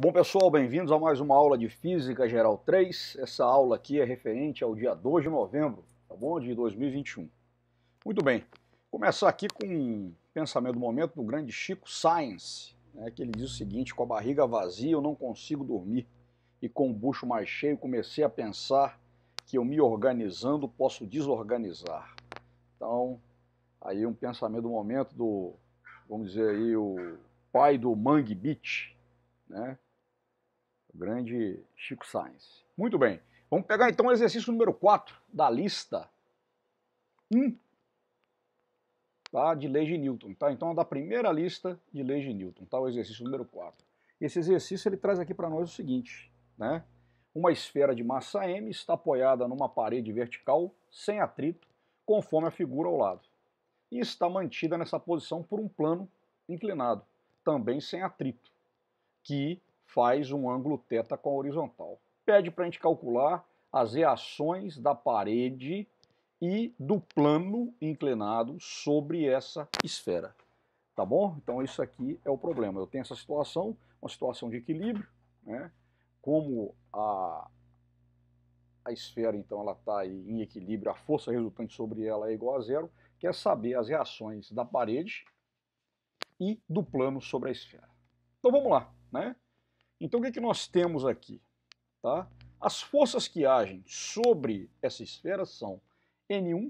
Bom, pessoal, bem-vindos a mais uma aula de Física Geral 3. Essa aula aqui é referente ao dia 2 de novembro, tá bom? De 2021. Muito bem, começar aqui com um pensamento do momento do grande Chico Science, né, que ele diz o seguinte: com a barriga vazia eu não consigo dormir, e com o bucho mais cheio comecei a pensar que eu me organizando posso desorganizar. Então, aí um pensamento do momento do, vamos dizer aí, o pai do Mangue Beach, né? O grande Chico Science. Muito bem, vamos pegar então o exercício número 4 da lista 1, tá, de leis de Newton. Tá? Então é da primeira lista de leis de Newton, tá, o exercício número 4. Esse exercício ele traz aqui para nós o seguinte, né? Uma esfera de massa m está apoiada numa parede vertical sem atrito, conforme a figura ao lado, e está mantida nessa posição por um plano inclinado, também sem atrito, que faz um ângulo θ com a horizontal. Pede para a gente calcular as reações da parede e do plano inclinado sobre essa esfera. Tá bom? Então isso aqui é o problema. Eu tenho essa situação, uma situação de equilíbrio, né? Como a esfera então ela está em equilíbrio, a força resultante sobre ela é igual a zero, quer saber as reações da parede e do plano sobre a esfera. Então vamos lá, né? Então o que nós temos aqui? Tá? As forças que agem sobre essa esfera são N1,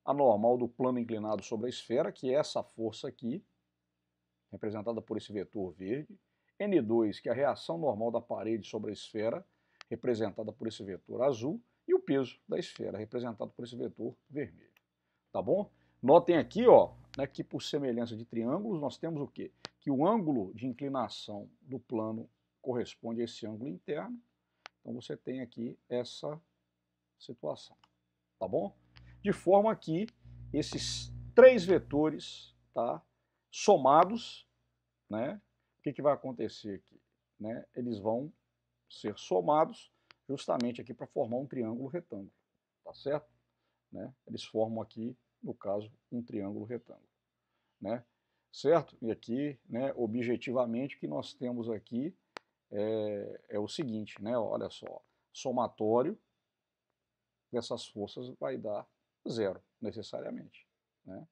a normal do plano inclinado sobre a esfera, que é essa força aqui, representada por esse vetor verde, N2, que é a reação normal da parede sobre a esfera, representada por esse vetor azul, e o peso da esfera, representado por esse vetor vermelho. Tá bom? Notem aqui, ó, né, que por semelhança de triângulos, nós temos o quê? Que o ângulo de inclinação do plano corresponde a esse ângulo interno. Então você tem aqui essa situação, tá bom? De forma que esses três vetores, tá, somados, né, o que vai acontecer aqui? Né? Eles vão ser somados justamente aqui para formar um triângulo retângulo, tá certo? Né? Eles formam aqui, no caso, um triângulo retângulo, né? Certo? E aqui, né, objetivamente, o que nós temos aqui é o seguinte, né? Olha só, somatório dessas forças vai dar zero, necessariamente, né?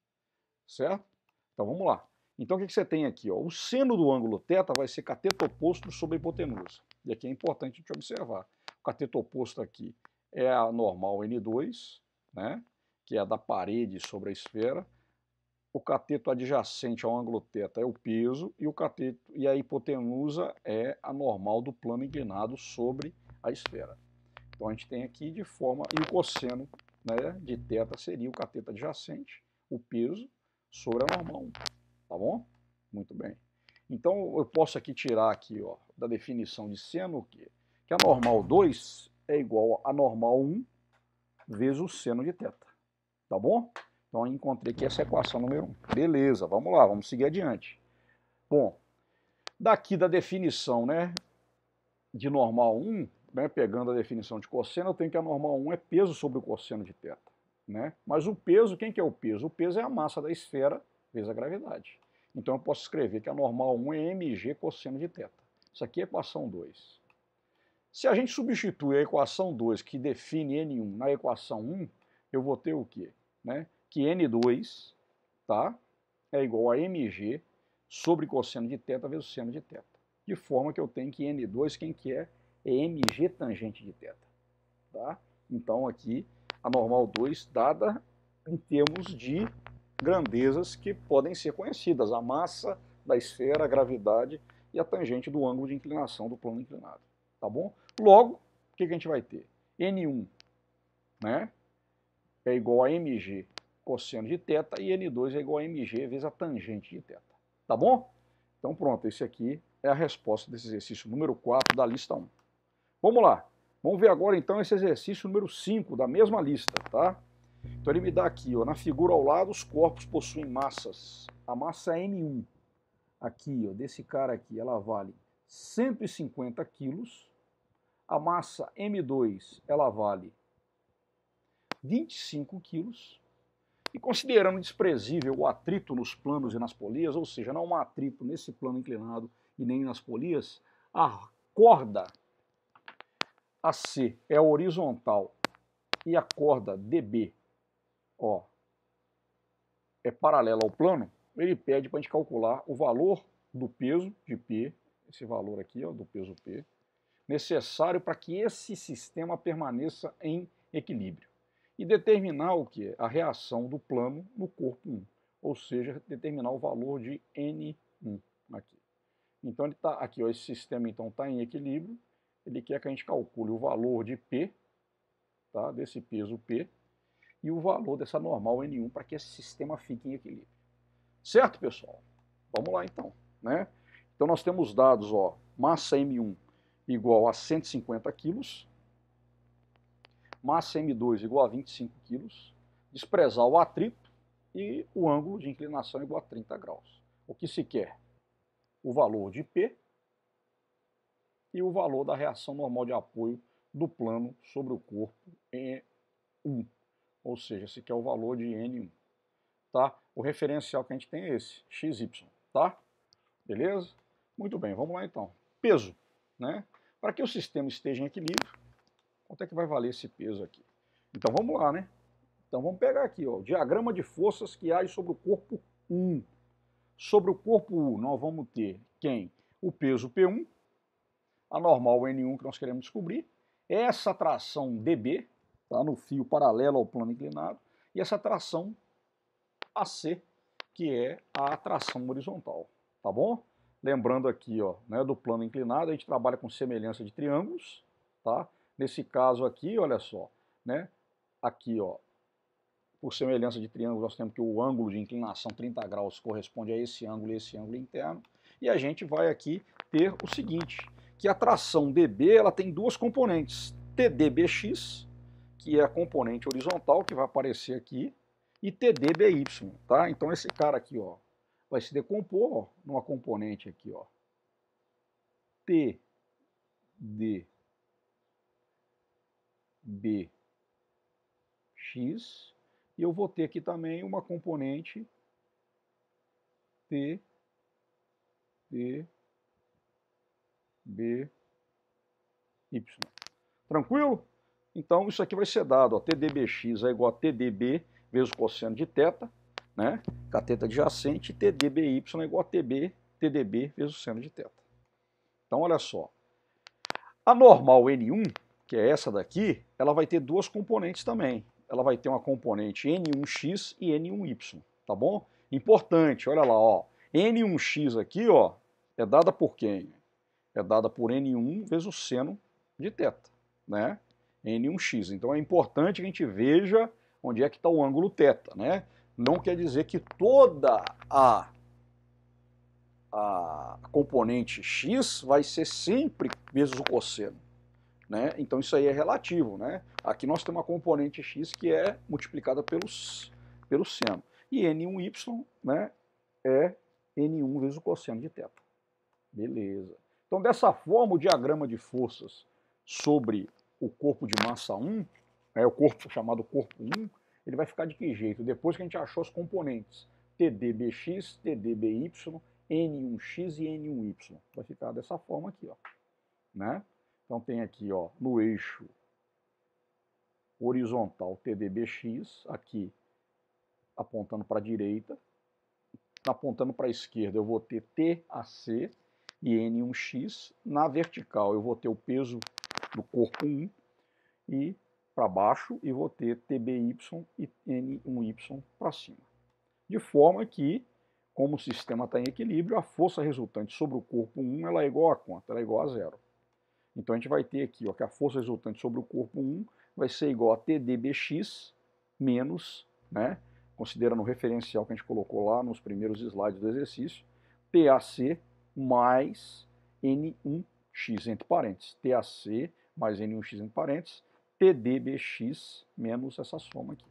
Certo? Então vamos lá. Então o que você tem aqui? Ó? O seno do ângulo θ vai ser cateto oposto sobre a hipotenusa. E aqui é importante a gente observar. O cateto oposto aqui é a normal N2, né? Que é a da parede sobre a esfera. O cateto adjacente ao ângulo θ é o peso e, e a hipotenusa é a normal do plano inclinado sobre a esfera. Então a gente tem aqui de forma, e o cosseno, né, de θ seria o cateto adjacente, o peso, sobre a normal 1, tá bom? Muito bem. Então eu posso aqui tirar aqui, ó, da definição de seno o quê? Que a normal 2 é igual a normal 1 vezes o seno de θ, tá bom? Então eu encontrei aqui essa equação número 1. Beleza, vamos lá, vamos seguir adiante. Bom, daqui da definição, né, de normal 1, né, pegando a definição de cosseno, eu tenho que a normal 1 é peso sobre o cosseno de θ. Né? Mas o peso, quem que é o peso? O peso é a massa da esfera vezes a gravidade. Então eu posso escrever que a normal 1 é mg cosseno de θ. Isso aqui é a equação 2. Se a gente substitui a equação 2, que define N1, na equação 1, eu vou ter o quê? Né? Que N2, tá, é igual a mg sobre cosseno de θ vezes o seno de θ. De forma que eu tenho que N2, quem que é? É mg tangente de θ. Tá? Então aqui a normal 2 dada em termos de grandezas que podem ser conhecidas, a massa da esfera, a gravidade e a tangente do ângulo de inclinação do plano inclinado. Tá bom? Logo, o que a gente vai ter? N1, né, é igual a mg cosseno de θ e N2 é igual a mg vezes a tangente de θ. Tá bom? Então pronto, esse aqui é a resposta desse exercício número 4 da lista 1. Vamos lá. Vamos ver agora então esse exercício número 5 da mesma lista, tá? Então ele me dá aqui, ó, na figura ao lado, os corpos possuem massas. A massa N1, aqui, ó, desse cara aqui, ela vale 150 quilos. A massa M2, ela vale 25 quilos. E considerando desprezível o atrito nos planos e nas polias, ou seja, não há atrito nesse plano inclinado e nem nas polias, a corda AC é horizontal e a corda DB, ó, é paralela ao plano, ele pede para a gente calcular o valor do peso de P, esse valor aqui, ó, do peso P, necessário para que esse sistema permaneça em equilíbrio. E determinar o que? A reação do plano no corpo 1, ou seja, determinar o valor de N1 aqui. Então ele está aqui, ó, esse sistema então está em equilíbrio, ele quer que a gente calcule o valor de P, tá, desse peso P, e o valor dessa normal N1 para que esse sistema fique em equilíbrio. Certo, pessoal? Vamos lá então, né? Então nós temos dados, ó, massa M1 igual a 150 kg, massa M2 igual a 25 kg, desprezar o atrito e o ângulo de inclinação igual a 30 graus. O que se quer? O valor de P e o valor da reação normal de apoio do plano sobre o corpo E1, ou seja, se quer o valor de N1. Tá? O referencial que a gente tem é esse, XY, tá? Beleza? Muito bem, vamos lá então. Peso, né? Para que o sistema esteja em equilíbrio, quanto é que vai valer esse peso aqui? Então vamos lá, né? Então vamos pegar aqui, ó, o diagrama de forças que age sobre o corpo 1. Sobre o corpo 1 nós vamos ter quem? O peso P1, a normal N1 que nós queremos descobrir, essa tração DB, tá, no fio paralelo ao plano inclinado, e essa tração AC, que é a tração horizontal, tá bom? Lembrando aqui, ó, né, do plano inclinado, a gente trabalha com semelhança de triângulos, tá? Nesse caso aqui, olha só, né? Aqui, ó, por semelhança de triângulos, nós temos que o ângulo de inclinação 30 graus corresponde a esse ângulo e esse ângulo interno. E a gente vai aqui ter o seguinte, que a tração DB ela tem duas componentes, TDBX, que é a componente horizontal, que vai aparecer aqui, e TDBY, tá? Então esse cara aqui, ó, vai se decompor, ó, numa componente aqui, ó, TDBX, e eu vou ter aqui também uma componente TDBY. Tranquilo? Então isso aqui vai ser dado, ó, TDBX é igual a TDB vezes o cosseno de θ, né? Cateto adjacente, e TDBY é igual a TDB vezes o seno de θ. Então olha só, a normal N1, que é essa daqui, ela vai ter duas componentes também. Ela vai ter uma componente N1x e N1y, tá bom? Importante, olha lá, ó, N1x aqui, ó, é dada por quem? É dada por N1 vezes o seno de θ, né? N1x. Então é importante que a gente veja onde é que está o ângulo θ, né? Não quer dizer que toda a componente x vai ser sempre vezes o cosseno, né? Então isso aí é relativo, né? Aqui nós temos uma componente x que é multiplicada pelo seno. E N1y, né, é N1 vezes o cosseno de θ. Beleza. Então dessa forma o diagrama de forças sobre o corpo de massa 1, o corpo chamado corpo 1, ele vai ficar de que jeito? Depois que a gente achou as componentes TDBX, TDBY, N1x e N1y. Vai ficar dessa forma aqui, ó, né? Então tem aqui, ó, no eixo horizontal TDBX, aqui apontando para a direita, apontando para a esquerda eu vou ter TAC e N1x, na vertical eu vou ter o peso do corpo 1 e para baixo e vou ter TBY e N1y para cima. De forma que, como o sistema está em equilíbrio, a força resultante sobre o corpo 1 ela é igual a quanto? Ela é igual a zero. Então a gente vai ter aqui, ó, que a força resultante sobre o corpo 1 vai ser igual a TDBX menos, né, considerando o referencial que a gente colocou lá nos primeiros slides do exercício, TAC mais N1x entre parênteses. TAC mais N1x entre parênteses, TDBX menos essa soma aqui.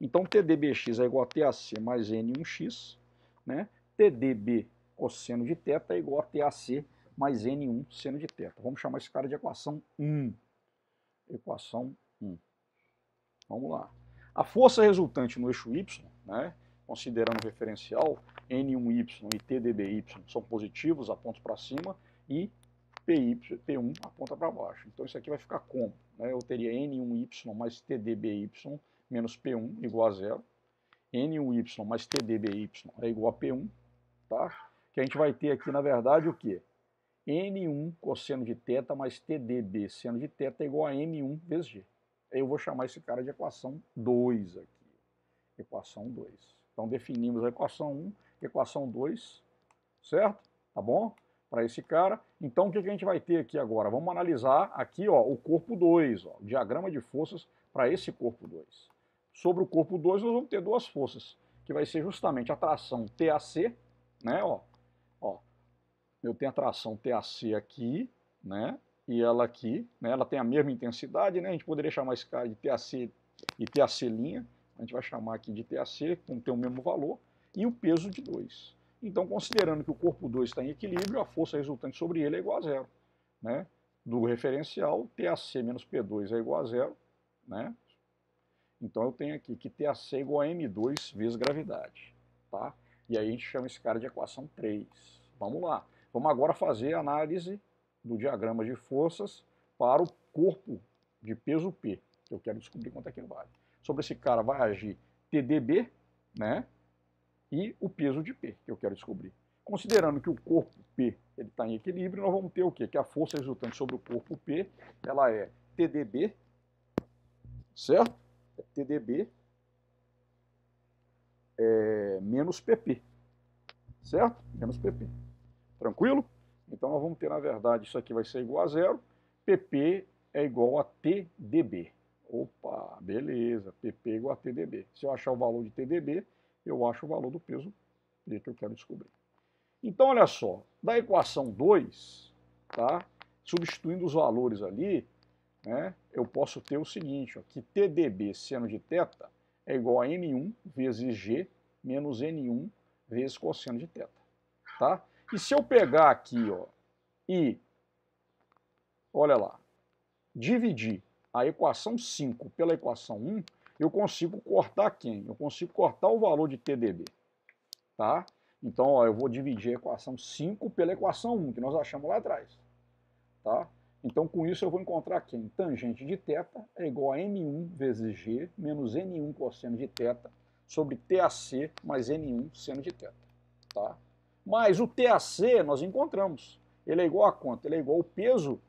Então TDBX é igual a TAC mais N1x, né? TDB cosseno de θ é igual a TAC mais N1 seno de θ. Vamos chamar esse cara de equação 1. Equação 1. Vamos lá. A força resultante no eixo Y, né, considerando o referencial, N1y e TDBY são positivos, apontos para cima, e P1 aponta para baixo. Então isso aqui vai ficar como? Né? Eu teria N1Y mais TDBY menos P1 igual a zero. N1Y mais TDBY é igual a P1, tá? Que a gente vai ter aqui, na verdade, o quê? N1 cosseno de θ mais TDB seno de θ é igual a M1 vezes G. Aí eu vou chamar esse cara de equação 2 aqui. Equação 2. Então definimos a equação 1, equação 2, certo? Tá bom? Para esse cara. Então o que a gente vai ter aqui agora? Vamos analisar aqui, ó, o corpo 2, ó, o diagrama de forças para esse corpo 2. Sobre o corpo 2 nós vamos ter duas forças, que vai ser justamente a tração TAC, né, ó, eu tenho a tração TAC aqui, né, e ela aqui, né, ela tem a mesma intensidade, né, a gente poderia chamar esse cara de TAC e TAC', a gente vai chamar aqui de TAC, como tem o mesmo valor, e o peso de 2. Então, considerando que o corpo 2 está em equilíbrio, a força resultante sobre ele é igual a zero, né, do referencial, TAC menos P2 é igual a zero, né. Então eu tenho aqui que TAC é igual a M2 vezes gravidade, tá? E aí a gente chama esse cara de equação 3. Vamos lá. Vamos agora fazer a análise do diagrama de forças para o corpo de peso P, que eu quero descobrir quanto é que ele vale. Sobre esse cara vai agir TDB, né? E o peso de P, que eu quero descobrir. Considerando que o corpo P está em equilíbrio, nós vamos ter o quê? Que a força resultante sobre o corpo P, ela é TDB, certo? TDB menos PP, certo? Menos PP. Tranquilo? Então nós vamos ter, na verdade, isso aqui vai ser igual a zero, PP é igual a TDB. Opa, beleza, PP é igual a TDB. Se eu achar o valor de TDB, eu acho o valor do peso P que eu quero descobrir. Então, olha só, da equação 2, tá? Substituindo os valores ali, né, eu posso ter o seguinte, ó, que TDB seno de θ é igual a M1 vezes G menos N1 vezes cosseno de θ. Tá? E se eu pegar aqui, ó, e, olha lá, dividir a equação 5 pela equação 1, eu consigo cortar quem? Eu consigo cortar o valor de TDB. Tá? Então, ó, eu vou dividir a equação 5 pela equação 1, que nós achamos lá atrás. Tá? Então, com isso, eu vou encontrar quem? Tangente de θ é igual a M1 vezes G menos N1 cosseno de θ sobre TAC mais N1 seno de θ. Tá? Mas o TAC nós encontramos. Ele é igual a quanto? Ele é igual ao peso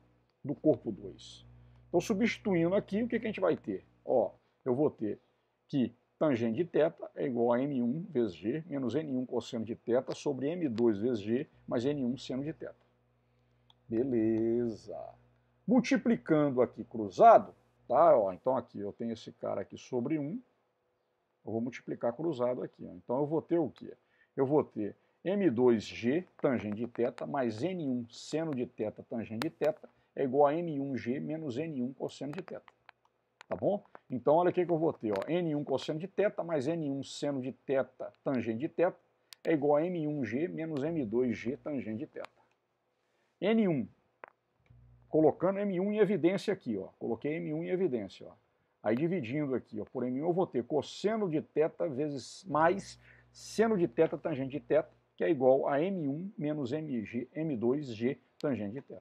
do corpo 2. Então, substituindo aqui, o que a gente vai ter? Ó, eu vou ter que tangente de θ é igual a M1 vezes G menos N1 cosseno de θ sobre M2 vezes G mais N1 seno de θ. Beleza. Multiplicando aqui cruzado, tá? Ó, então aqui eu tenho esse cara aqui sobre 1, eu vou multiplicar cruzado aqui. Ó. Então eu vou ter o quê? Eu vou ter M2G tangente de θ mais N1 seno de θ tangente de θ é igual a M1G menos N1 cosseno de θ. Tá bom? Então olha o que eu vou ter. Ó. N1 cosseno de θ mais N1 seno de θ tangente de θ é igual a M1G menos M2G tangente de θ. N1, colocando M1 em evidência aqui, ó. Coloquei M1 em evidência, ó. Aí dividindo aqui, ó, por M1 eu vou ter cosseno de θ vezes mais seno de θ tangente de θ, que é igual a M1 menos M2G tangente de θ.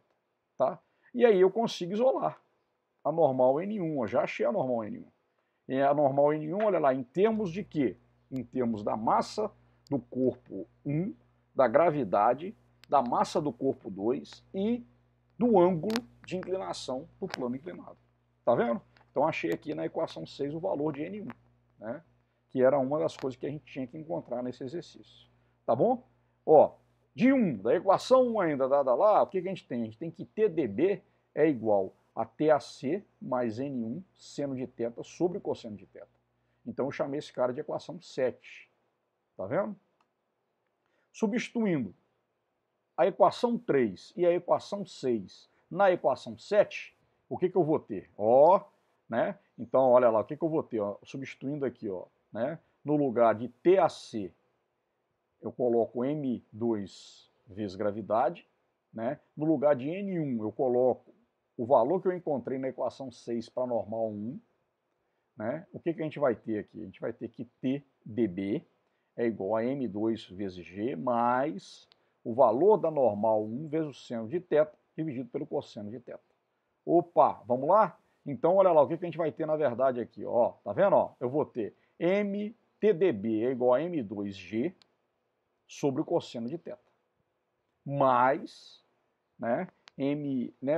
Tá? E aí eu consigo isolar a normal N1, ó. Já achei a normal N1. E a normal N1, olha lá, em termos de quê? Em termos da massa do corpo 1, da gravidade, da massa do corpo 2 e do ângulo de inclinação do plano inclinado. Tá vendo? Então achei aqui na equação 6 o valor de N1, né? Que era uma das coisas que a gente tinha que encontrar nesse exercício. Tá bom? Ó, de 1, da equação 1 ainda dada lá, o que a gente tem? A gente tem que TDB é igual a TAC mais N1 seno de θ sobre cosseno de θ. Então eu chamei esse cara de equação 7. Tá vendo? Substituindo a equação 3 e a equação 6 na equação 7, o que eu vou ter? Ó, né? Então, olha lá, o que eu vou ter? Ó, substituindo aqui, ó, né? No lugar de TAC, eu coloco M2 vezes gravidade, né? No lugar de N1, eu coloco o valor que eu encontrei na equação 6 para normal 1, né? O que a gente vai ter aqui? A gente vai ter que TDB é igual a M2 vezes G mais o valor da normal 1 vezes o seno de θ, dividido pelo cosseno de θ. Opa, vamos lá? Então, olha lá, o que a gente vai ter na verdade aqui, ó, tá vendo? Ó, eu vou ter mTdB é igual a m2g sobre o cosseno de θ, mais, né,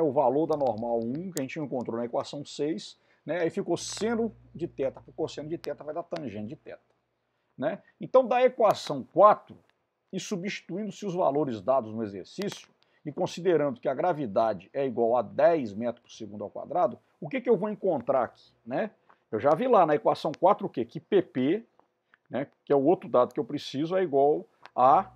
o valor da normal 1, que a gente encontrou na equação 6, né, aí ficou seno de θ por cosseno de θ vai dar tangente de θ. Né? Então, da equação 4, e substituindo-se os valores dados no exercício, e considerando que a gravidade é igual a 10 metros por segundo ao quadrado, o que eu vou encontrar aqui? Né? Eu já vi lá na equação 4 o quê? Que pp, né, que é o outro dado que eu preciso, é igual a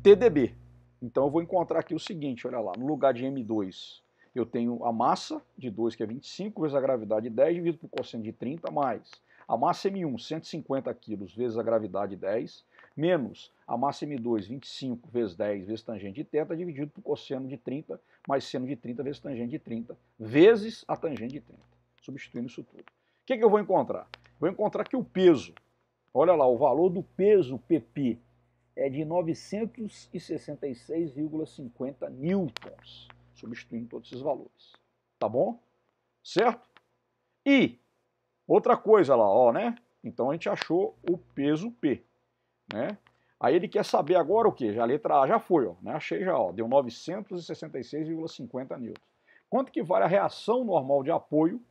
TdB. Então eu vou encontrar aqui o seguinte, olha lá, no lugar de M2, eu tenho a massa de 2, que é 25, vezes a gravidade 10, dividido por cosseno de 30, mais a massa M1, 150 kg, vezes a gravidade 10, menos a massa M2, 25, vezes 10, vezes tangente de θ, dividido por cosseno de 30, mais seno de 30, vezes tangente de 30, vezes a tangente de 30. Substituindo isso tudo. O que eu vou encontrar? Vou encontrar que o peso, olha lá, o valor do peso pp é de 966,50 newtons, substituindo todos esses valores. Tá bom? Certo? E outra coisa lá, ó, né? Então a gente achou o peso P, né? Aí ele quer saber agora o quê? Já a letra A já foi, ó, né? Achei já, ó, deu 966,50 newtons. Quanto que vale a reação normal de apoio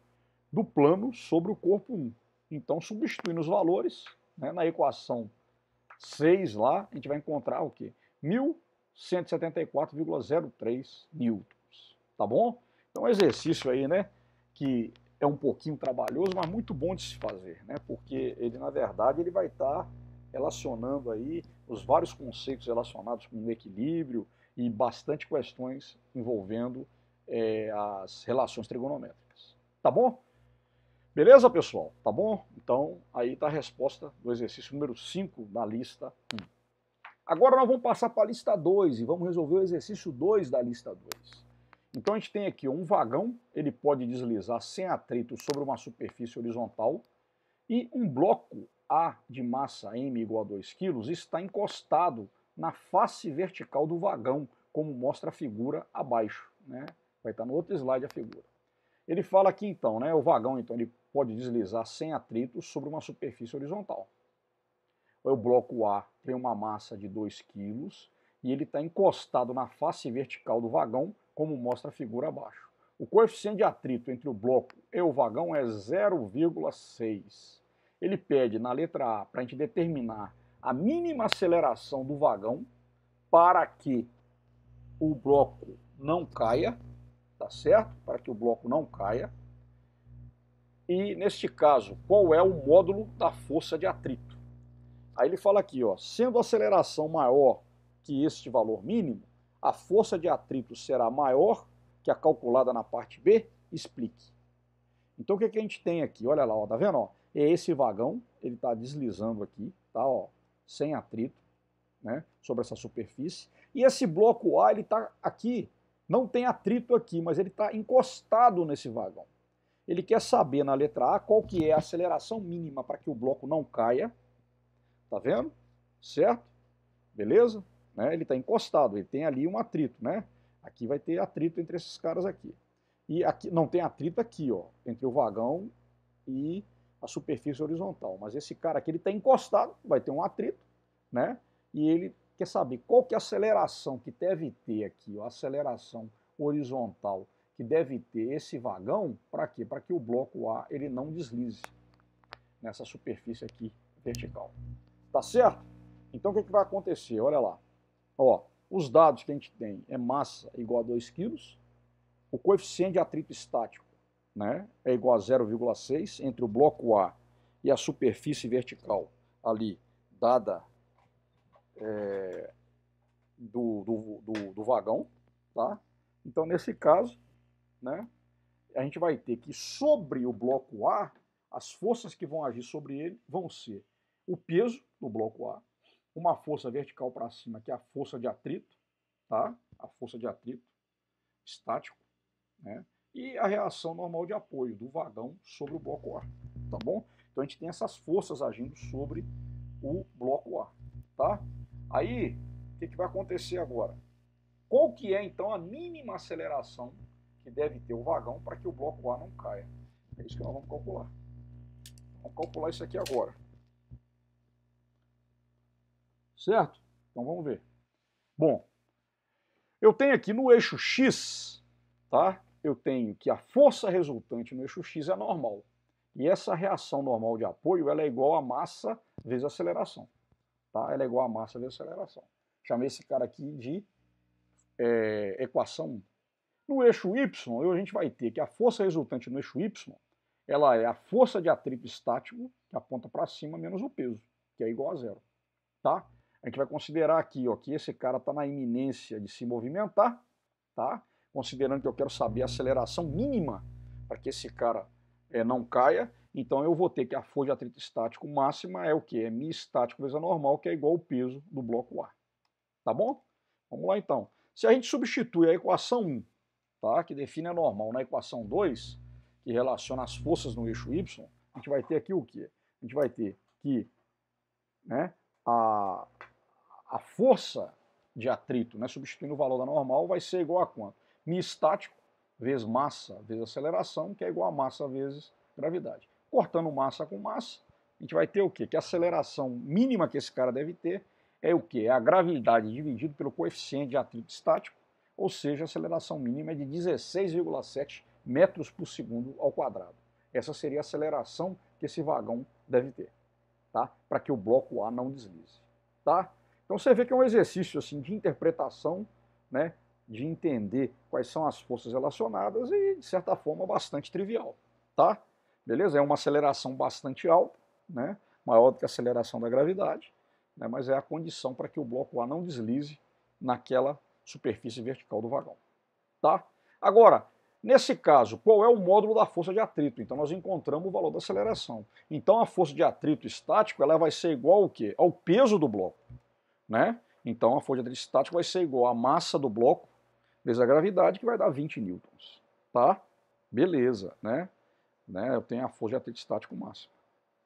do plano sobre o corpo 1? Então, substituindo os valores, né, na equação 6 lá, a gente vai encontrar o quê? 1174,03 newtons. Tá bom? Então, exercício aí, né, que é um pouquinho trabalhoso, mas muito bom de se fazer, né? Porque ele, na verdade, ele vai estar relacionando aí os vários conceitos relacionados com o equilíbrio e bastante questões envolvendo as relações trigonométricas. Tá bom? Beleza, pessoal? Tá bom? Então, aí está a resposta do exercício número 5 da lista 1. Agora nós vamos passar para a lista 2 e vamos resolver o exercício 2 da lista 2. Então a gente tem aqui um vagão, ele pode deslizar sem atrito sobre uma superfície horizontal e um bloco A de massa M igual a 2 kg está encostado na face vertical do vagão, como mostra a figura abaixo, né? Vai estar no outro slide a figura. Ele fala aqui então, né, o vagão então ele pode deslizar sem atrito sobre uma superfície horizontal. O bloco A tem uma massa de 2 kg e ele está encostado na face vertical do vagão, como mostra a figura abaixo. O coeficiente de atrito entre o bloco e o vagão é 0,6. Ele pede na letra A para a gente determinar a mínima aceleração do vagão para que o bloco não caia, tá certo? Para que o bloco não caia. E, neste caso, qual é o módulo da força de atrito? Aí ele fala aqui, ó, sendo a aceleração maior que este valor mínimo, a força de atrito será maior que a calculada na parte B? Explique. Então, o que a gente tem aqui? Olha lá, ó, tá vendo? Ó? É esse vagão, ele está deslizando aqui, tá? Ó, sem atrito, né, sobre essa superfície. E esse bloco A, ele está aqui, não tem atrito aqui, mas ele está encostado nesse vagão. Ele quer saber na letra A qual que é a aceleração mínima para que o bloco não caia. Tá vendo? Certo? Beleza? Né? Ele está encostado, ele tem ali um atrito, né? Aqui vai ter atrito entre esses caras aqui. E aqui não tem atrito aqui, ó, entre o vagão e a superfície horizontal. Mas esse cara aqui, ele está encostado, vai ter um atrito, né? E ele quer saber qual que é a aceleração que deve ter aqui, ó, a aceleração horizontal que deve ter esse vagão, para quê? Para que o bloco A ele não deslize nessa superfície aqui vertical. Tá certo? Então o que vai acontecer? Olha lá. Ó, os dados que a gente tem é massa igual a 2 kg, o coeficiente de atrito estático, né, é igual a 0,6 entre o bloco A e a superfície vertical ali dada do vagão. Tá? Então nesse caso, né, a gente vai ter que sobre o bloco A, as forças que vão agir sobre ele vão ser o peso do bloco A, uma força vertical para cima, que é a força de atrito, tá? A força de atrito estático, né? E a reação normal de apoio do vagão sobre o bloco A, tá bom? Então a gente tem essas forças agindo sobre o bloco A, tá? Aí, o que vai acontecer agora? qual que é então a mínima aceleração que deve ter o vagão para que o bloco A não caia? É isso que nós vamos calcular. Vamos calcular isso aqui agora. Certo? Então vamos ver. Bom, eu tenho aqui no eixo X, tá? Eu tenho que a força resultante no eixo X é normal. E essa reação normal de apoio ela é igual a massa vezes aceleração. Tá? Ela é igual a massa vezes aceleração. Chamei esse cara aqui de equação 1. No eixo Y, a gente vai ter que a força resultante no eixo Y, ela é a força de atrito estático, que aponta para cima, menos o peso, que é igual a zero. Tá? A gente vai considerar aqui ó, que esse cara está na iminência de se movimentar, tá? Considerando que eu quero saber a aceleração mínima para que esse cara não caia, então eu vou ter que a força de atrito estático máxima é o quê? É μ estático vezes a normal, que é igual ao peso do bloco A. Tá bom? Vamos lá então. Se a gente substitui a equação 1, tá, que define a normal, na equação 2, que relaciona as forças no eixo Y, a gente vai ter aqui o quê? A gente vai ter que, né, a força de atrito, né, substituindo o valor da normal, vai ser igual a quanto? μ estático vezes massa vezes aceleração, que é igual a massa vezes gravidade. Cortando massa com massa, a gente vai ter o quê? Que a aceleração mínima que esse cara deve ter é o quê? É a gravidade dividido pelo coeficiente de atrito estático, ou seja, a aceleração mínima é de 16,7 metros por segundo ao quadrado. Essa seria a aceleração que esse vagão deve ter, tá? Para que o bloco A não deslize, tá? Então você vê que é um exercício assim, de interpretação, né, de entender quais são as forças relacionadas e, de certa forma, bastante trivial, tá? Beleza? É uma aceleração bastante alta, né, maior do que a aceleração da gravidade, né, mas é a condição para que o bloco A não deslize naquela superfície vertical do vagão, tá? Agora, nesse caso, qual é o módulo da força de atrito? Então nós encontramos o valor da aceleração. Então a força de atrito estático ela vai ser igual ao quê? Ao peso do bloco, né? Então a força de atrito estático vai ser igual à massa do bloco vezes a gravidade, que vai dar 20 newtons, tá? Beleza, né? Eu tenho a força de atrito estático máxima,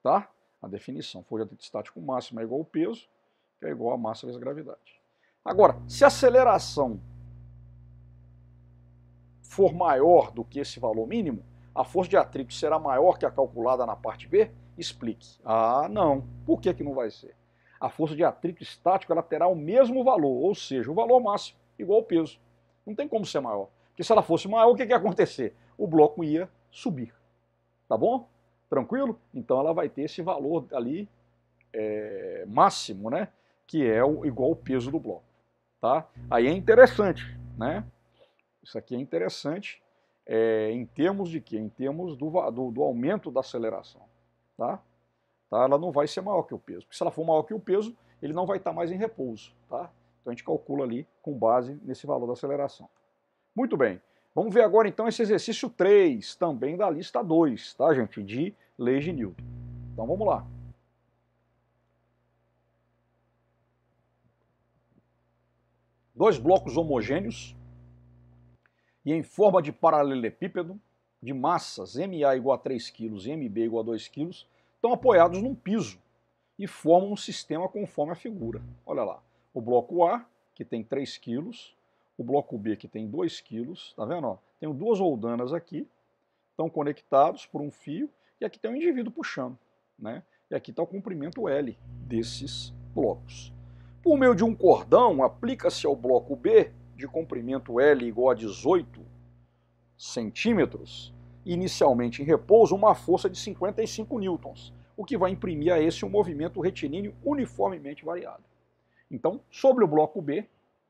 tá? A definição, força de atrito estático máxima é igual ao peso, que é igual a massa vezes a gravidade. Agora, se a aceleração for maior do que esse valor mínimo, a força de atrito será maior que a calculada na parte B? Explique. Ah, não. Por que não vai ser? A força de atrito estático ela terá o mesmo valor, ou seja, o valor máximo, igual ao peso. Não tem como ser maior. Porque se ela fosse maior, o que ia acontecer? O bloco ia subir. Tá bom? Tranquilo? Então ela vai ter esse valor ali máximo, né? Que é igual ao peso do bloco. Tá? Aí é interessante, né? Isso aqui é interessante em termos de quê? Em termos do aumento da aceleração. Tá? Ela não vai ser maior que o peso. Porque se ela for maior que o peso, ele não vai estar mais em repouso. Tá? Então a gente calcula ali com base nesse valor da aceleração. Muito bem. Vamos ver agora então esse exercício 3, também da lista 2, tá, gente? De leis de Newton. Então vamos lá. Dois blocos homogêneos e em forma de paralelepípedo, de massas MA igual a 3 kg e MB igual a 2 kg, estão apoiados num piso e formam um sistema conforme a figura. Olha lá, o bloco A, que tem 3 kg, o bloco B, que tem 2 kg, tá vendo? Ó? Tenho duas roldanas aqui, estão conectados por um fio, e aqui tem um indivíduo puxando, né? E aqui está o comprimento L desses blocos. Por meio de um cordão, aplica-se ao bloco B, de comprimento L igual a 18 centímetros, inicialmente em repouso, uma força de 55 newtons, o que vai imprimir a esse um movimento retilíneo uniformemente variado. Então, sobre o bloco B,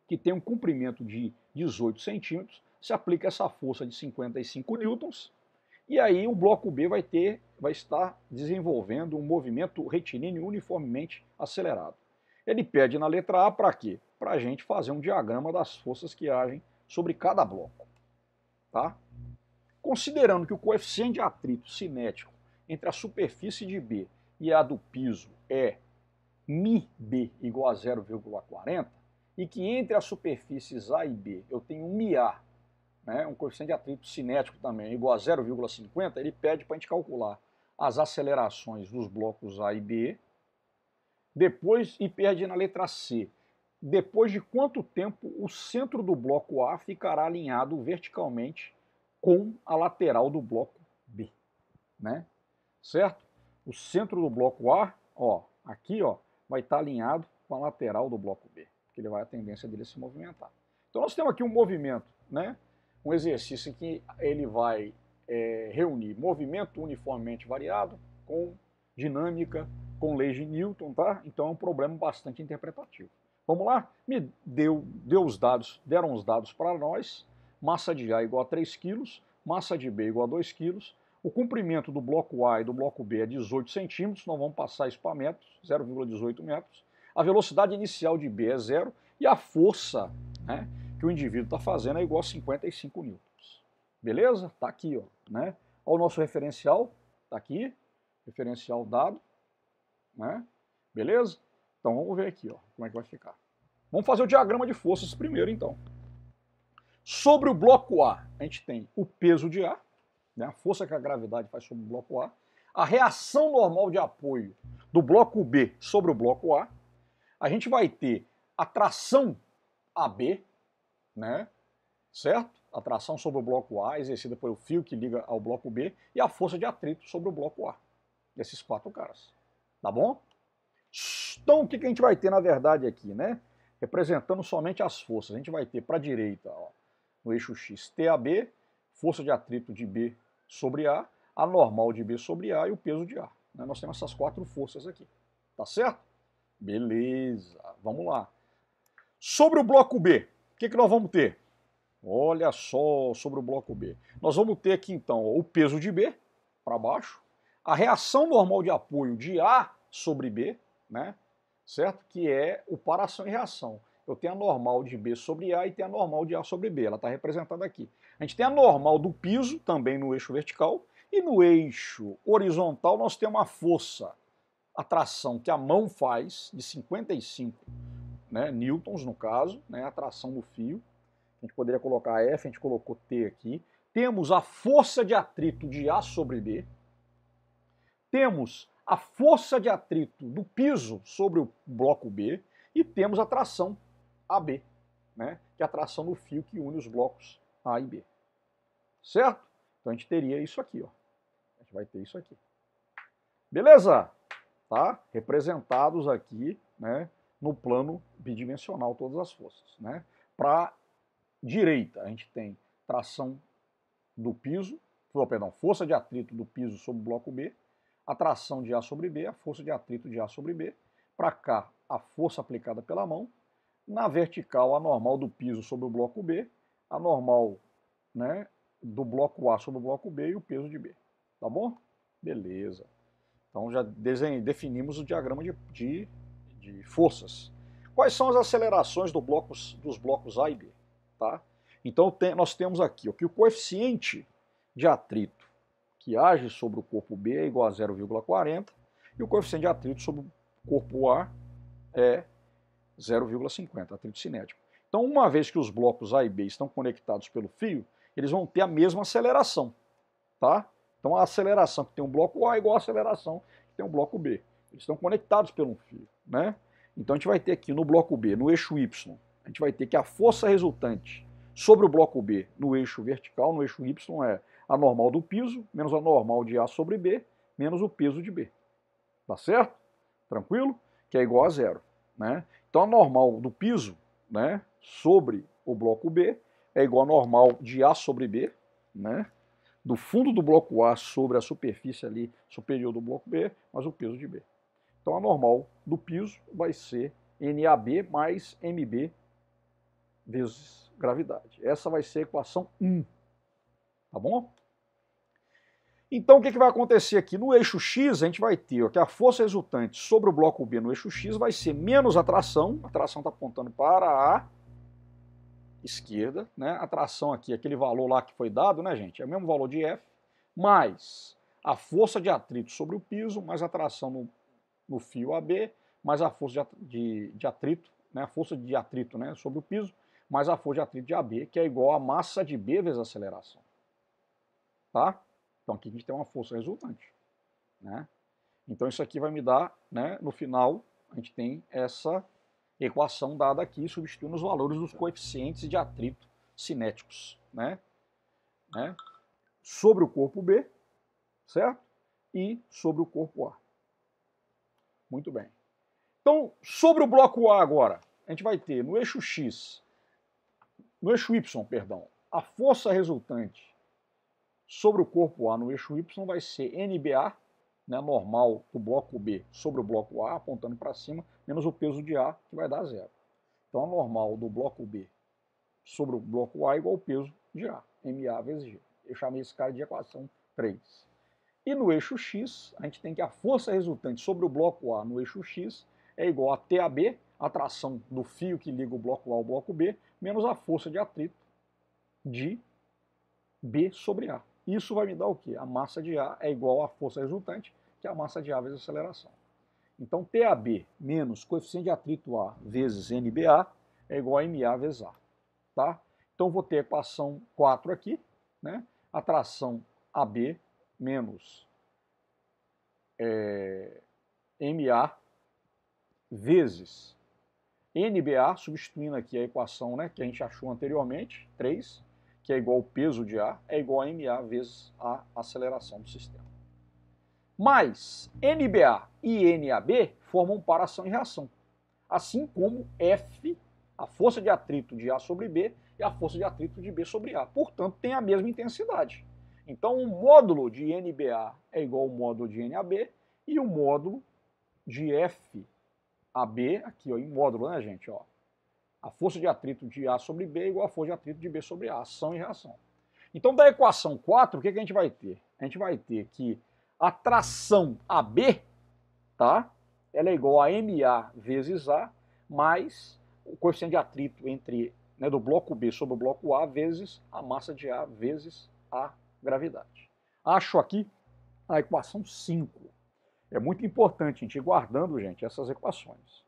que tem um comprimento de 18 centímetros, se aplica essa força de 55 newtons, e aí o bloco B vai estar desenvolvendo um movimento retilíneo uniformemente acelerado. Ele pede na letra A para quê? Para a gente fazer um diagrama das forças que agem sobre cada bloco. Tá? Considerando que o coeficiente de atrito cinético entre a superfície de B e a do piso é μB igual a 0,40, e que entre as superfícies A e B eu tenho um μA, né, um coeficiente de atrito cinético também igual a 0,50, ele pede para a gente calcular as acelerações dos blocos A e B, depois e pede na letra C depois de quanto tempo o centro do bloco A ficará alinhado verticalmente com a lateral do bloco B, né? Certo? O centro do bloco A, ó, aqui, ó, vai estar alinhado com a lateral do bloco B, porque ele vai a tendência dele se movimentar. Então nós temos aqui um movimento, né? Um exercício em que ele vai reunir movimento uniformemente variado com dinâmica, com leis de Newton, tá? Então é um problema bastante interpretativo. Vamos lá? Me deram os dados para nós. Massa de A igual a 3 kg, massa de B igual a 2 kg. O comprimento do bloco A e do bloco B é 18 centímetros, nós vamos passar isso para metros, 0,18 metros. A velocidade inicial de B é 0 e a força, né, que o indivíduo está fazendo é igual a 55 newtons. Beleza? Está aqui, ó, né? Olha o nosso referencial, está aqui, referencial dado, né? Beleza? Então vamos ver aqui, ó, como é que vai ficar. Vamos fazer o diagrama de forças primeiro, então. Sobre o bloco A, a gente tem o peso de A, né, a força que a gravidade faz sobre o bloco A reação normal de apoio do bloco B sobre o bloco A gente vai ter a tração AB, né, certo? A tração sobre o bloco A exercida pelo fio que liga ao bloco B e a força de atrito sobre o bloco A, desses 4 caras, tá bom? Então o que a gente vai ter na verdade aqui, né? Representando somente as forças, a gente vai ter para a direita, ó, no eixo X, TAB, força de atrito de B sobre A normal de B sobre A e o peso de A. Né? Nós temos essas 4 forças aqui, tá certo? Beleza, vamos lá. Sobre o bloco B, o que nós vamos ter? Olha só, sobre o bloco B. Nós vamos ter aqui então ó, o peso de B para baixo, a reação normal de apoio de A sobre B, né? Certo? Que é o para-ação e reação. Eu tenho a normal de B sobre A e tenho a normal de A sobre B, ela está representada aqui. A gente tem a normal do piso, também no eixo vertical, e no eixo horizontal nós temos uma força, a tração que a mão faz, de 55 né, newtons no caso, né, a tração do fio. A gente poderia colocar F, a gente colocou T aqui. Temos a força de atrito de A sobre B. Temos a força de atrito do piso sobre o bloco B. E temos a tração AB, né, que é a tração do fio que une os blocos A e B. Certo? Então a gente teria isso aqui, ó. A gente vai ter isso aqui. Beleza? Tá? Representados aqui, né, no plano bidimensional todas as forças, né? Para direita, a gente tem tração do piso, perdão, força de atrito do piso sobre o bloco B, a tração de A sobre B, a força de atrito de A sobre B, para cá a força aplicada pela mão, na vertical a normal do piso sobre o bloco B, a normal, né, do bloco A sobre o bloco B e o peso de B, tá bom? Beleza. Então já definimos o diagrama de forças. Quais são as acelerações dos blocos A e B? Tá? Então nós temos aqui ó, que o coeficiente de atrito que age sobre o corpo B é igual a 0,40 e o coeficiente de atrito sobre o corpo A é 0,50, atrito cinético. Então, uma vez que os blocos A e B estão conectados pelo fio, eles vão ter a mesma aceleração. Tá? Então, a aceleração que tem um bloco A é igual à aceleração que tem um bloco B. Eles estão conectados por um fio. Né? Então, a gente vai ter aqui no bloco B, no eixo Y, a gente vai ter que a força resultante sobre o bloco B no eixo vertical, no eixo Y, é a normal do piso, menos a normal de A sobre B, menos o peso de B. Tá certo? Tranquilo? Que é igual a 0. Né? Então, a normal do piso, né, sobre o bloco B é igual a normal de A sobre B, né, do fundo do bloco A sobre a superfície ali superior do bloco B, mais o peso de B. Então, a normal do piso vai ser NAB mais MB vezes gravidade. Essa vai ser a equação 1. Tá bom? Então, o que vai acontecer aqui? No eixo X, a gente vai ter ó, que a força resultante sobre o bloco B no eixo X vai ser menos a tração está apontando para a esquerda, né? A tração aqui, aquele valor lá que foi dado, né, gente? É o mesmo valor de F, mais a força de atrito sobre o piso, mais a tração no fio AB, mais a força de atrito, né? A força de atrito, né, sobre o piso, mais a força de atrito de AB, que é igual a massa de B vezes a aceleração. Tá? Então aqui a gente tem uma força resultante. Né? Então isso aqui vai me dar, né, no final, a gente tem equação dada aqui, substituindo os valores dos coeficientes de atrito cinéticos, né? Sobre o corpo B, certo? E sobre o corpo A. Muito bem. Então, sobre o bloco A agora, a gente vai ter no eixo X, no eixo Y, perdão, a força resultante sobre o corpo A no eixo Y vai ser NBA, né, normal do bloco B sobre o bloco A, apontando para cima, menos o peso de A, que vai dar zero. Então, a normal do bloco B sobre o bloco A é igual ao peso de A, MA vezes G. Eu chamei esse cara de equação 3. E no eixo X, a gente tem que a força resultante sobre o bloco A no eixo X é igual a TAB, a tração do fio que liga o bloco A ao bloco B, menos a força de atrito de B sobre A. Isso vai me dar o quê? A massa de A é igual à força resultante, que é a massa de A vezes a aceleração. Então, TAB menos coeficiente de atrito A vezes NBA é igual a MA vezes A. Tá? Então, vou ter a equação 4 aqui, né? A tração AB menos MA vezes NBA, substituindo aqui a equação, né, que a gente achou anteriormente, 3, que é igual ao peso de A, é igual a MA vezes a aceleração do sistema. Mas NBA e NAB formam par ação e reação, assim como F, a força de atrito de A sobre B, e a força de atrito de B sobre A. Portanto, tem a mesma intensidade. Então, o módulo de NBA é igual ao módulo de NAB, e o módulo de FAB, aqui ó, em módulo, né, gente? Ó, a força de atrito de A sobre B é igual a força de atrito de B sobre A, ação e reação. Então, da equação 4, o que a gente vai ter? A gente vai ter que a tração AB, tá? Ela é igual a MA vezes A, mais o coeficiente de atrito entre, né, do bloco B sobre o bloco A, vezes a massa de A, vezes a gravidade. Acho aqui a equação 5. É muito importante a gente ir guardando, gente, essas equações.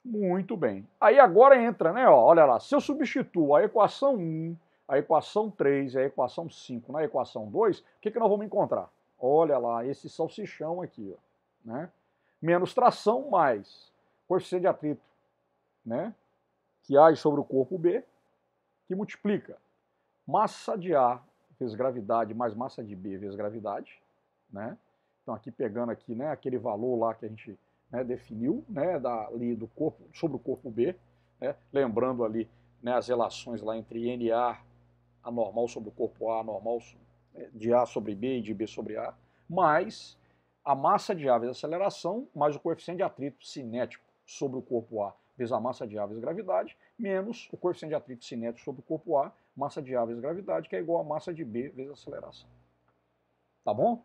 Muito bem. Aí agora entra, né, ó, olha lá, se eu substituo a equação 1, a equação 3 e a equação 5 na equação 2, o que nós vamos encontrar? Olha lá, esse salsichão aqui, ó, né? Menos tração mais coeficiente de atrito, né, que age sobre o corpo B, que multiplica massa de A vezes gravidade mais massa de B vezes gravidade, né? Então aqui pegando aqui, né, aquele valor lá que a gente, né, definiu, né, ali do corpo, sobre o corpo B, né, lembrando ali, né, as relações lá entre NA, a normal sobre o corpo A, a normal de A sobre B e de B sobre A, mais a massa de A vezes a aceleração, mais o coeficiente de atrito cinético sobre o corpo A vezes a massa de A vezes gravidade, menos o coeficiente de atrito cinético sobre o corpo A, massa de A vezes gravidade, que é igual a massa de B vezes a aceleração. Tá bom?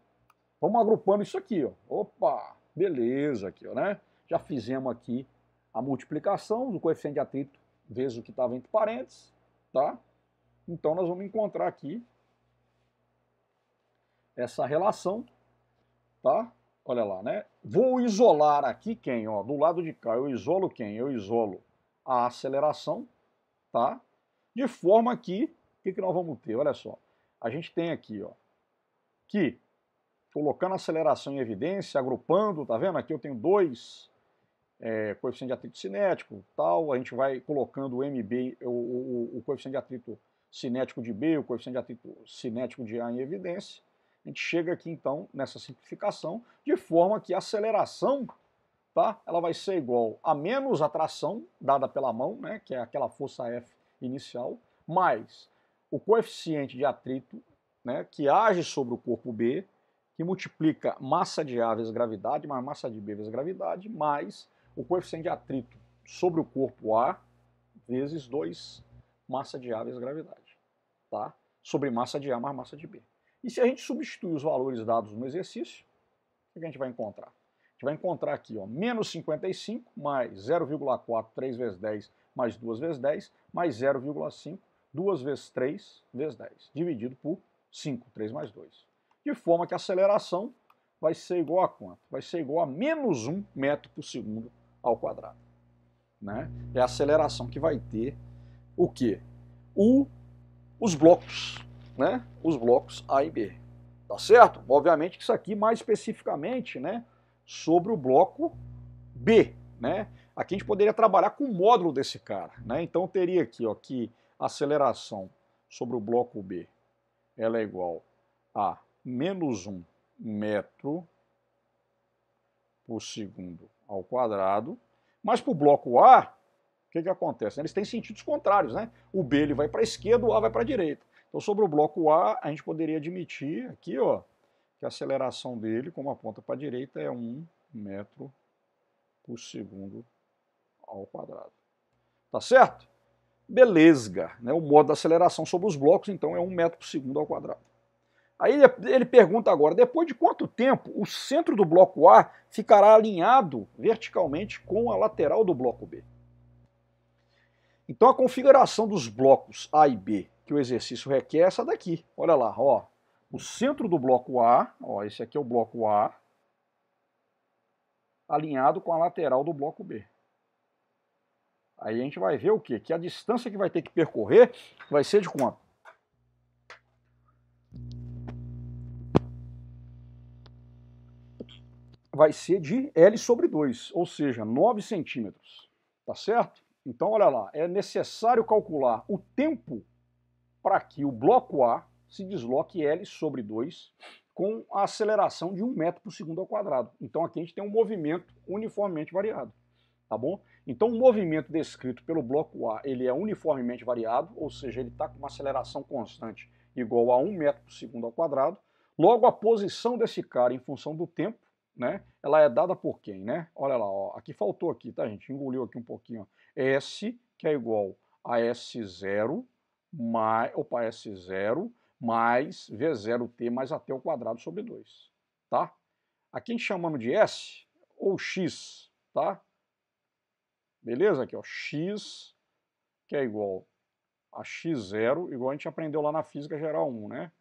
Vamos agrupando isso aqui, ó. Opa, beleza aqui, ó, né? Já fizemos aqui a multiplicação do coeficiente de atrito vezes o que estava entre parênteses, tá? Então nós vamos encontrar aqui essa relação, tá? Olha lá, né? Vou isolar aqui quem, ó, do lado de cá, eu isolo quem? Eu isolo a aceleração, tá? De forma que, o que nós vamos ter? Olha só, a gente tem aqui, ó, que colocando a aceleração em evidência, agrupando, tá vendo? Aqui eu tenho dois coeficientes de atrito cinético, tal, a gente vai colocando o MB, o coeficiente de atrito cinético de B, o coeficiente de atrito cinético de A em evidência. A gente chega aqui então nessa simplificação, de forma que a aceleração, tá, ela vai ser igual a menos a tração dada pela mão, né, que é aquela força F inicial, mais o coeficiente de atrito, né, que age sobre o corpo B, que multiplica massa de A vezes gravidade, mais massa de B vezes gravidade, mais o coeficiente de atrito sobre o corpo A, vezes 2 massa de A vezes gravidade, tá? Sobre massa de A mais massa de B. E se a gente substituir os valores dados no exercício, o que a gente vai encontrar? A gente vai encontrar aqui, ó, menos 55 mais 0,4, 3 vezes 10, mais 2 vezes 10, mais 0,5, 2 vezes 3 vezes 10, dividido por 5, 3 mais 2. De forma que a aceleração vai ser igual a quanto? Vai ser igual a menos 1 metro por segundo ao quadrado. Né? É a aceleração que vai ter o quê? Os blocos, né? Os blocos A e B. Tá certo? Obviamente que isso aqui mais especificamente, né, sobre o bloco B, né? aqui a gente poderia trabalhar com o módulo desse cara, né? Então eu teria aqui, ó, que a aceleração sobre o bloco B, ela é igual a menos 1 metro por segundo ao quadrado, mas para o bloco A, o que acontece? Eles têm sentidos contrários, né? O B ele vai para a esquerda, o A vai para a direita. Então sobre o bloco A, a gente poderia admitir aqui, ó, que a aceleração dele, como aponta para a direita, é 1 metro por segundo ao quadrado. Tá certo? Beleza, né? O modo da aceleração sobre os blocos, então, é 1 metro por segundo ao quadrado. Aí ele pergunta agora, depois de quanto tempo o centro do bloco A ficará alinhado verticalmente com a lateral do bloco B? Então a configuração dos blocos A e B que o exercício requer é essa daqui. Olha lá, ó. O centro do bloco A, ó, esse aqui é o bloco A, alinhado com a lateral do bloco B. Aí a gente vai ver o quê? Que a distância que vai ter que percorrer vai ser de quanto? Vai ser de L sobre 2, ou seja, 9 centímetros. Tá certo? Então, olha lá, é necessário calcular o tempo para que o bloco A se desloque L sobre 2 com a aceleração de 1 metro por segundo ao quadrado. Então aqui a gente tem um movimento uniformemente variado, tá bom? Então o movimento descrito pelo bloco A, ele é uniformemente variado, ou seja, ele está com uma aceleração constante igual a 1 metro por segundo ao quadrado. Logo, a posição desse cara em função do tempo, né, ela é dada por quem, né? Olha lá, ó, aqui faltou aqui, tá, gente? Engoliu aqui um pouquinho, ó. S, que é igual a S0 mais, S0 mais V0t mais AT ao quadrado sobre 2, tá? Aqui a gente chamando de S ou X, tá? Beleza? Aqui, ó, X, que é igual a X0, igual a gente aprendeu lá na física geral 1, né?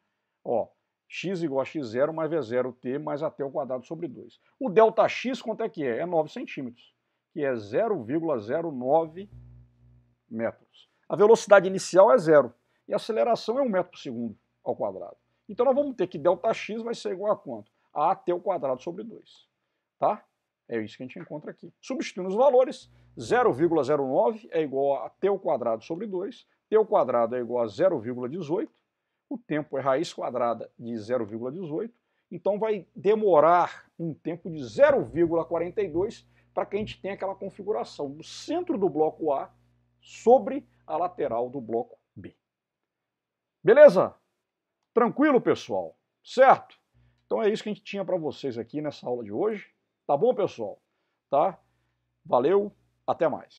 Ó, X igual a X0 mais V0t mais AT ao quadrado sobre 2. O ΔX, quanto é que é? É 9 centímetros, que é 0,09 metros. A velocidade inicial é 0 e a aceleração é 1 metro por segundo ao quadrado. Então nós vamos ter que ΔX vai ser igual a quanto? A AT ao quadrado sobre 2, tá? É isso que a gente encontra aqui. Substituindo os valores, 0,09 é igual a t ao quadrado sobre 2, t ao quadrado é igual a 0,18, o tempo é raiz quadrada de 0,18, então vai demorar um tempo de 0,42 para que a gente tenha aquela configuração do centro do bloco A sobre a lateral do bloco B. Beleza? Tranquilo, pessoal? Certo? Então é isso que a gente tinha para vocês aqui nessa aula de hoje. Tá bom, pessoal? Tá? Valeu, até mais.